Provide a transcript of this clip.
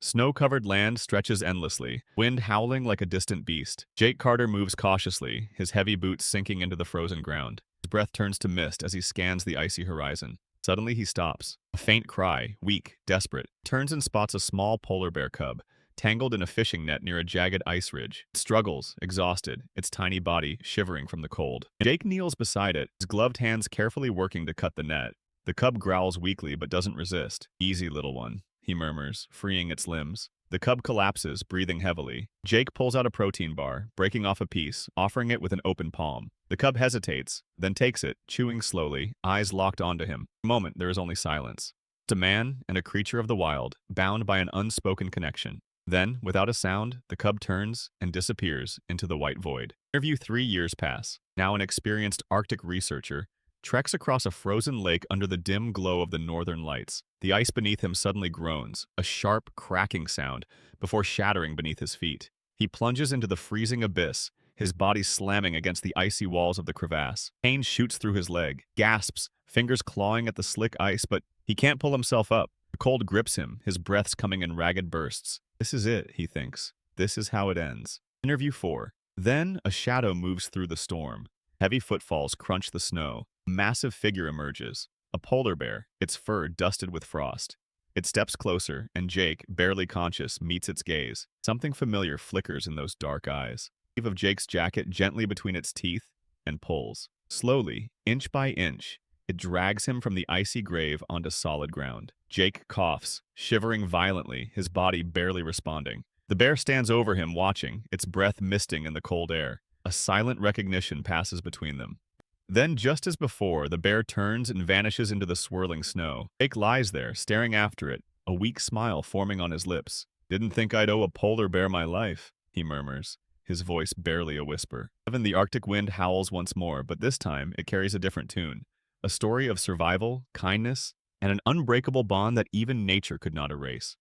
Snow-covered land stretches endlessly, wind howling like a distant beast. Jake Carter moves cautiously, his heavy boots sinking into the frozen ground. His breath turns to mist as he scans the icy horizon. Suddenly he stops. A faint cry, weak, desperate, turns and spots a small polar bear cub, tangled in a fishing net near a jagged ice ridge. It struggles, exhausted, its tiny body shivering from the cold. Jake kneels beside it, his gloved hands carefully working to cut the net. The cub growls weakly but doesn't resist. "Easy, little one," he murmurs, freeing its limbs. The cub collapses, breathing heavily. Jake pulls out a protein bar, breaking off a piece, offering it with an open palm. The cub hesitates, then takes it, chewing slowly, eyes locked onto him. For a moment, there is only silence. It's a man and a creature of the wild, bound by an unspoken connection. Then, without a sound, the cub turns and disappears into the white void. Interview 3 years pass. Now an experienced Arctic researcher treks across a frozen lake under the dim glow of the northern lights. The ice beneath him suddenly groans, a sharp, cracking sound, before shattering beneath his feet. He plunges into the freezing abyss, his body slamming against the icy walls of the crevasse. Pain shoots through his leg, gasps, fingers clawing at the slick ice, but he can't pull himself up. The cold grips him, his breaths coming in ragged bursts. This is it, he thinks. This is how it ends. Interview 4. Then a shadow moves through the storm. Heavy footfalls crunch the snow. A massive figure emerges. A polar bear, its fur dusted with frost. It steps closer, and Jake, barely conscious, meets its gaze. Something familiar flickers in those dark eyes. The sleeve of Jake's jacket gently between its teeth and pulls. Slowly, inch by inch, it drags him from the icy grave onto solid ground. Jake coughs, shivering violently, his body barely responding. The bear stands over him, watching, its breath misting in the cold air. A silent recognition passes between them. Then, just as before, the bear turns and vanishes into the swirling snow. Jake lies there, staring after it, a weak smile forming on his lips. "Didn't think I'd owe a polar bear my life," he murmurs, his voice barely a whisper. Even the Arctic wind howls once more, but this time it carries a different tune. A story of survival, kindness, and an unbreakable bond that even nature could not erase.